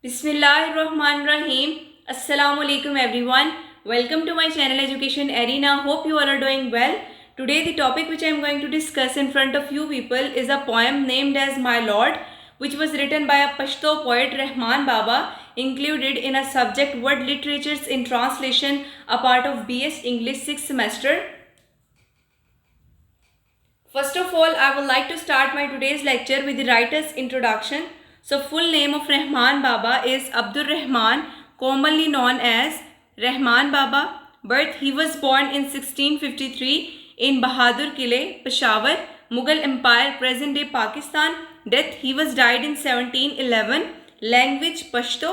Bismillahirrahmanirrahim. Assalamu alaikum everyone. Welcome to my channel Education Arena. Hope you all are doing well. Today the topic which I am going to discuss in front of you people is a poem named as My Lord, which was written by a Pashto poet Rahman Baba, included in a subject Word Literatures in Translation, a part of BS English 6th semester. First of all, I would like to start my today's lecture with the writer's introduction. So, full name of Rahman Baba is Abdur Rahman, commonly known as Rahman Baba. Birth: he was born in 1653 in Bahadur Kile, Peshawar, Mughal Empire, present day Pakistan. Death: he was died in 1711. Language: Pashto.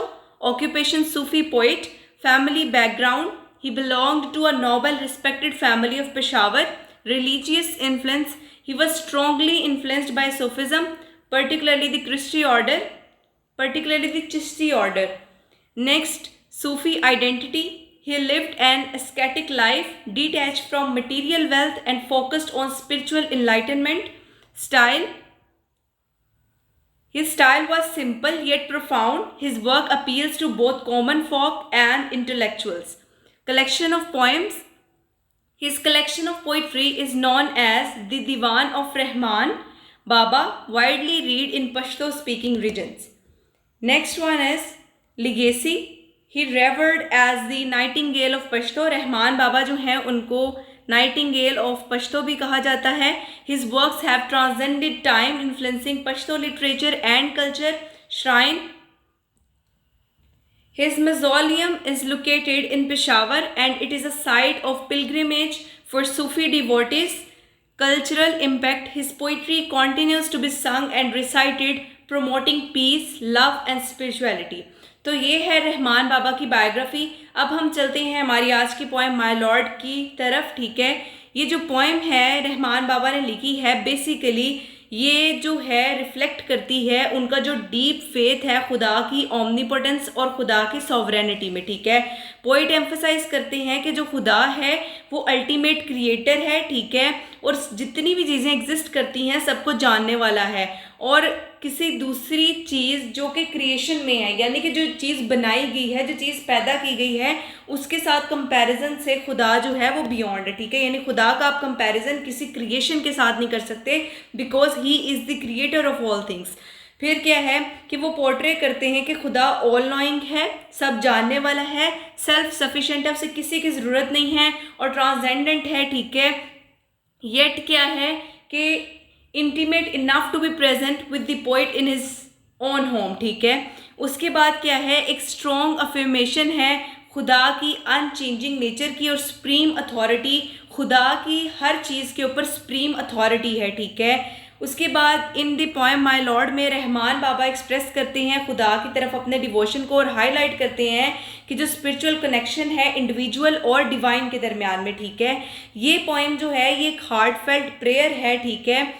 Occupation: Sufi poet. Family background: he belonged to a noble respected family of Peshawar. Religious influence: he was strongly influenced by Sufism, particularly the Chishti order. Next, Sufi identity: he lived an ascetic life, detached from material wealth and focused on spiritual enlightenment. Style: his style was simple yet profound. His work appeals to both common folk and intellectuals. Collection of poems: his collection of poetry is known as the Diwan of Rahman Baba, widely read in Pashto speaking regions. Next one is legacy. He revered as the Nightingale of Pashto. Rahman बाबा जो हैं उनको Nightingale of Pashto भी कहा जाता है. His works have transcended time, influencing Pashto literature and culture. Shrine: his mausoleum is located in Peshawar and it is a site of pilgrimage for Sufi devotees. Cultural impact: his poetry continues to be sung and recited, promoting peace, love and spirituality. तो ये है रहमान बाबा की biography. अब हम चलते हैं हमारी आज की पोएम माय लॉर्ड की तरफ. ठीक है, ये जो पोएम है रहमान बाबा ने लिखी है, बेसिकली ये जो है रिफ्लेक्ट करती है उनका जो डीप फेथ है खुदा की ओमनीपोटेंस और खुदा की सॉवरेनिटी में. ठीक है, पोइट एम्फसाइज करते हैं कि जो खुदा है वो अल्टीमेट क्रिएटर है. ठीक है, और जितनी भी चीज़ें एग्जिस्ट करती हैं सबको जानने वाला है, और किसी दूसरी चीज़ जो कि क्रिएशन में है, यानी कि जो चीज़ बनाई गई है, जो चीज़ पैदा की गई है, उसके साथ कंपैरिजन से खुदा जो है वो बियॉन्ड है. ठीक है, यानी खुदा का आप कंपैरिजन किसी क्रिएशन के साथ नहीं कर सकते, because he is the creator of all things. फिर क्या है कि वो पोर्ट्रे करते हैं कि खुदा ऑल नोइंग है, सब जानने वाला है, सेल्फ सफिशिएंट है, उसे किसी की ज़रूरत नहीं है, और ट्रांसेंडेंट है. ठीक है, येट क्या है कि intimate enough to be present with the poet in his own home. ठीक है, उसके बाद क्या है, एक स्ट्रॉन्ग अफर्मेशन है खुदा की अनचेंजिंग नेचर की और सुप्रीम अथॉरिटी. खुदा की हर चीज़ के ऊपर सुप्रीम अथॉरिटी है. ठीक है, उसके बाद in the poem my Lord में रहमान बाबा एक्सप्रेस करते हैं खुदा की तरफ अपने डिवोशन को, और हाईलाइट करते हैं कि जो स्पिरिचुअल कनेक्शन है इंडिविजुअल और डिवाइन के दरमियान में. ठीक है, ये पोएम जो है ये एक हार्टफेल्ट प्रेयर है. ठीक है,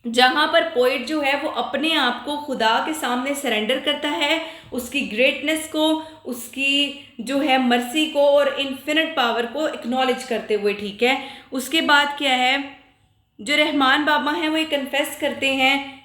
जहाँ पर पोइट जो है वो अपने आप को खुदा के सामने सरेंडर करता है, उसकी ग्रेटनेस को, उसकी जो है मर्सी को और इन्फिनिट पावर को एक्नॉलेज करते हुए. ठीक है, उसके बाद क्या है, जो रहमान बाबा हैं वो ये कन्फेस करते हैं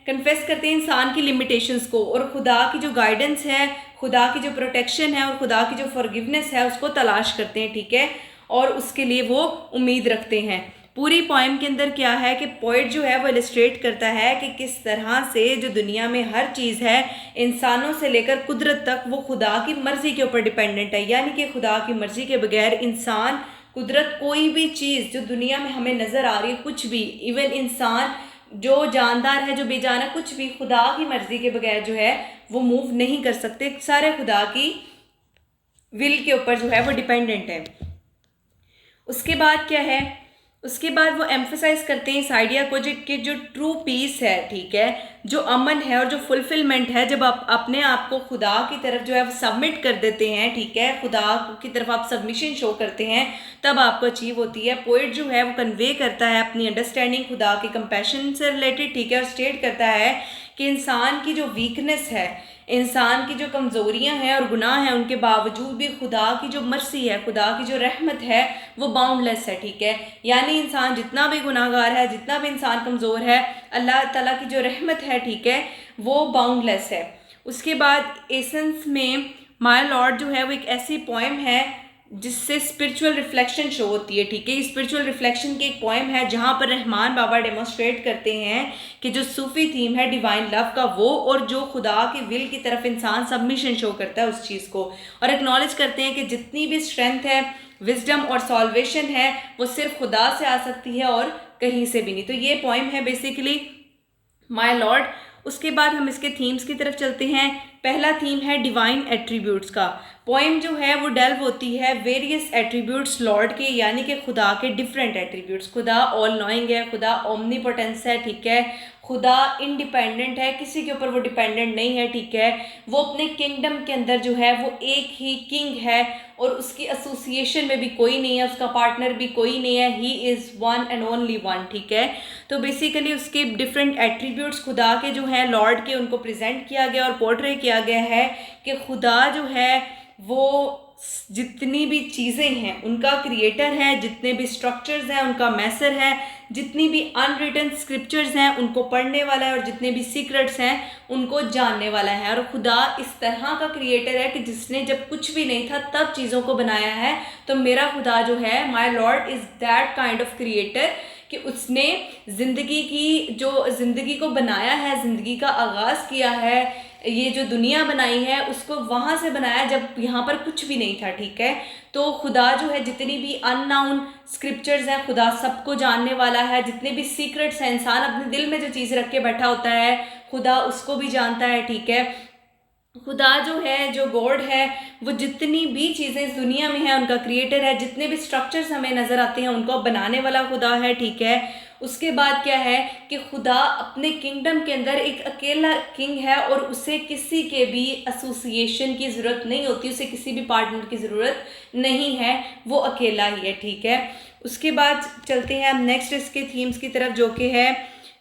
इंसान की लिमिटेशंस को, और खुदा की जो गाइडेंस है, खुदा की जो प्रोटेक्शन है और खुदा की जो फॉरगिवनेस है उसको तलाश करते हैं. ठीक है, और उसके लिए वो उम्मीद रखते हैं. पूरी पोएम के अंदर क्या है कि पोइट जो है वो इलस्ट्रेट करता है कि किस तरह से जो दुनिया में हर चीज़ है, इंसानों से लेकर कुदरत तक, वो खुदा की मर्ज़ी के ऊपर डिपेंडेंट है. यानी कि खुदा की मर्ज़ी के बगैर इंसान, कुदरत, कोई भी चीज़ जो दुनिया में हमें नज़र आ रही है, कुछ भी, इवन इंसान जो जानदार है, जो बेजान है, कुछ भी खुदा की मर्ज़ी के बगैर जो है वो मूव नहीं कर सकते. सारे खुदा की विल के ऊपर जो है वो डिपेंडेंट है. उसके बाद क्या है, उसके बाद वो एम्फसाइज करते हैं इस आइडिया को कि जो ट्रू पीस है, ठीक है, जो अमन है और जो फुलफिलमेंट है, जब आप अपने आप को खुदा की तरफ जो है वो सबमिट कर देते हैं. ठीक है, खुदा की तरफ आप सबमिशन शो करते हैं, तब आपको अचीव होती है. पोइट जो है वो कन्वे करता है अपनी अंडरस्टैंडिंग खुदा के कंपैशन से रिलेटेड. ठीक है, और स्टेट करता है कि इंसान की जो वीकनेस है, इंसान की जो कमज़ोरियां हैं और गुनाह हैं, उनके बावजूद भी खुदा की जो मर्सी है, खुदा की जो रहमत है वो बाउंडलेस है. ठीक है, यानी इंसान जितना भी गुनाहगार है, जितना भी इंसान कमज़ोर है, अल्लाह ताला की जो रहमत है, ठीक है, वो बाउंडलेस है. उसके बाद एसेंस में माय लॉर्ड जो है वो एक ऐसी पोएम है जिससे स्पिरिचुअल रिफ्लेक्शन शो होती है, ठीक है। स्पिरिचुअल रिफ्लेक्शन की एक पोएम है जहाँ पर रहमान बाबा डेमोस्ट्रेट करते हैं कि जो सूफी थीम है डिवाइन लव का वो, और जो खुदा की विल की तरफ इंसान सबमिशन शो करता है उस चीज़ को, और एक्नॉलेज करते हैं कि जितनी भी स्ट्रेंथ है, विजडम और सॉल्वेशन है वो सिर्फ खुदा से आ सकती है और कहीं से भी नहीं। तो ये पोएम है बेसिकली माय लॉर्ड। उसके बाद हम इसके थीम्स की तरफ चलते हैं। पहला थीम है डिवाइन एट्रीब्यूट्स का। पोएम जो है वो डेल्व होती है वेरियस एट्रीब्यूट्स लॉर्ड के, यानी कि खुदा के डिफरेंट एट्रीब्यूट्स। खुदा ऑल नोइंग है, खुदा ओमनीपोटेंस है, ठीक है। खुदा इंडिपेंडेंट है, किसी के ऊपर वो डिपेंडेंट नहीं है, ठीक है। वो अपने किंगडम के अंदर जो है वो एक ही किंग है और उसकी एसोसिएशन में भी कोई नहीं है, उसका पार्टनर भी कोई नहीं है। He is one and only one, ठीक है। तो बेसिकली उसके डिफरेंट एट्रीब्यूट्स खुदा के जो हैं लॉर्ड के, उनको प्रेजेंट किया गया और पोर्ट्रे किया गया है कि खुदा जो है वो जितनी भी चीज़ें हैं उनका क्रिएटर है, जितने भी स्ट्रक्चर्स हैं उनका मैसर है, जितनी भी अनरिटन स्क्रिप्चर्स हैं उनको पढ़ने वाला है, और जितने भी सीक्रेट्स हैं उनको जानने वाला है। और खुदा इस तरह का क्रिएटर है कि जिसने जब कुछ भी नहीं था तब चीज़ों को बनाया है। तो मेरा खुदा जो है, my Lord is that kind of creator कि उसने ज़िंदगी को बनाया है, ज़िंदगी का आगाज़ किया है, ये जो दुनिया बनाई है उसको वहाँ से बनाया जब यहाँ पर कुछ भी नहीं था, ठीक है। तो खुदा जो है जितनी भी अननाउन स्क्रिप्चर्स हैं खुदा सबको जानने वाला है, जितने भी सीक्रेट्स हैं, इंसान अपने दिल में जो चीज़ रख के बैठा होता है खुदा उसको भी जानता है, ठीक है। खुदा जो है, जो गॉड है, वो जितनी भी चीज़ें इस दुनिया में हैं उनका क्रिएटर है, जितने भी स्ट्रक्चर्स हमें नज़र आते हैं उनको बनाने वाला खुदा है, ठीक है। उसके बाद क्या है कि खुदा अपने किंगडम के अंदर एक अकेला किंग है और उसे किसी के भी एसोसिएशन की ज़रूरत नहीं होती, उसे किसी भी पार्टनर की ज़रूरत नहीं है, वो अकेला ही है, ठीक है। उसके बाद चलते हैं हम नेक्स्ट इसके थीम्स की तरफ जो कि है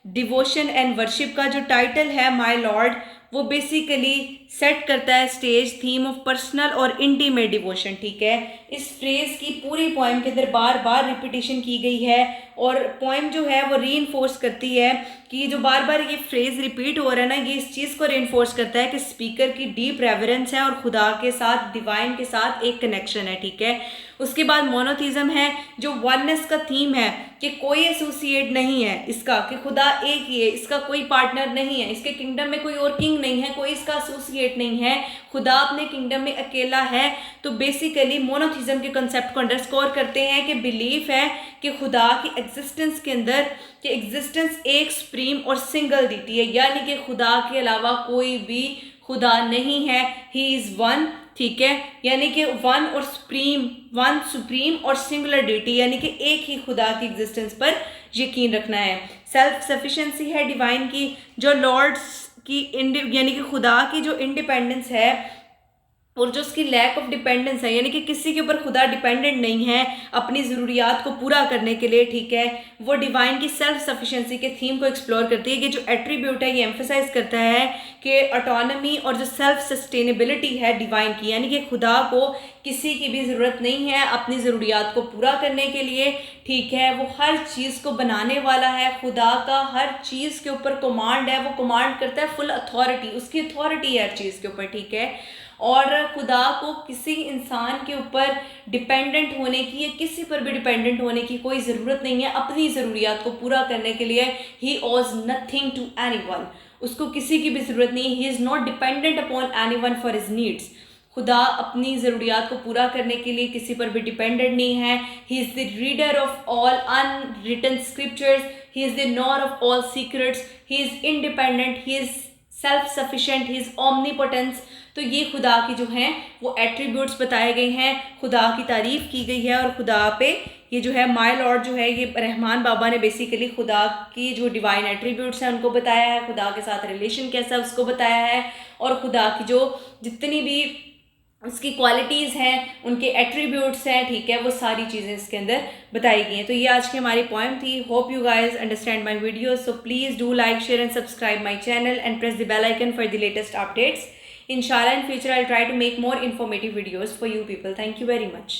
डिवोशन एंड वर्शिप का। जो टाइटल है माय लॉर्ड वो बेसिकली सेट करता है स्टेज थीम ऑफ पर्सनल और इंटीमेट डिवोशन, ठीक है। इस फ्रेज की पूरी पोएम के अंदर बार बार रिपीटेशन की गई है और पोएम जो है वो रीइंफोर्स करती है कि जो बार बार ये फ्रेज रिपीट हो रहा है ना, ये इस चीज़ को रीइंफोर्स करता है कि स्पीकर की डीप रेवरेंस है और खुदा के साथ, डिवाइन के साथ एक कनेक्शन है, ठीक है। उसके बाद मोनोथीज्म है, जो वननेस का थीम है कि कोई एसोसिएट नहीं है इसका, कि खुदा एक ही है, इसका कोई पार्टनर नहीं है, इसके किंगडम में कोई और किंग नहीं है, कोई इसका एसोसिएट नहीं है, खुदा अपने किंगडम में अकेला है। तो बेसिकली मोनोथीज्म के कंसेप्ट को अंडरस्कोर करते हैं कि बिलीफ है कि खुदा की एग्जिस्टेंस के अंदर कि एग्जिस्टेंस एक सुप्रीम और सिंगल डीटी है, यानी कि खुदा के अलावा कोई भी खुदा नहीं है, ही इज़ वन, ठीक है। यानी कि वन सुप्रीम और सिंगुलर डीटी, यानी कि एक ही खुदा की एग्जिस्टेंस पर यकीन रखना है। सेल्फ सफिशिएंसी है डिवाइन की, जो लॉर्ड्स की यानी कि खुदा की जो इंडिपेंडेंस है और जो उसकी लैक ऑफ डिपेंडेंस है, यानी कि किसी के ऊपर खुदा डिपेंडेंट नहीं है अपनी ज़रूरियात को पूरा करने के लिए, ठीक है। वो डिवाइन की सेल्फ सफिशिएंसी के थीम को एक्सप्लोर करती है कि जो एट्रीब्यूट है ये एम्फेसाइज करता है कि ऑटोनॉमी और जो सेल्फ सस्टेनेबिलिटी है डिवाइन की, यानी कि खुदा को किसी की भी ज़रूरत नहीं है अपनी ज़रूरियात को पूरा करने के लिए, ठीक है। वो हर चीज़ को बनाने वाला है, खुदा का हर चीज़ के ऊपर कमांड है, वो कमांड करता है, फुल अथॉरिटी उसकी अथॉरिटी है हर चीज़ के ऊपर, ठीक है। और खुदा को किसी इंसान के ऊपर डिपेंडेंट होने की या किसी पर भी डिपेंडेंट होने की कोई ज़रूरत नहीं है अपनी ज़रूरियात को पूरा करने के लिए। ही ओज नथिंग टू एनीवन, उसको किसी की भी ज़रूरत नहीं है। He is not dependent upon anyone for his needs, खुदा अपनी ज़रूरियात को पूरा करने के लिए किसी पर भी डिपेंडेंट नहीं है। He is the reader of all unwritten scriptures, he is the nor of all secrets, he is independent, he is self sufficient, he is omnipotence. तो ये खुदा की जो हैं वो एट्रीब्यूट्स बताए गए हैं, खुदा की तारीफ़ की गई है और खुदा पे ये जो है माय लॉर्ड जो है ये रहमान बाबा ने बेसिकली खुदा की जो डिवाइन एट्रीब्यूट्स हैं उनको बताया है, खुदा के साथ रिलेशन कैसा है उसको बताया है, और खुदा की जो जितनी भी उसकी क्वालिटीज़ हैं, उनके एट्रीब्यूट्स हैं, ठीक है, वो सारी चीज़ें इसके अंदर बताई गई हैं। तो ये आज की हमारी पोएम थी। Hope you guys understand my videos, so please do like, share and subscribe my channel and press the bell icon for the latest updates. Inshallah in future I'll try to make more informative videos for you people. Thank you very much.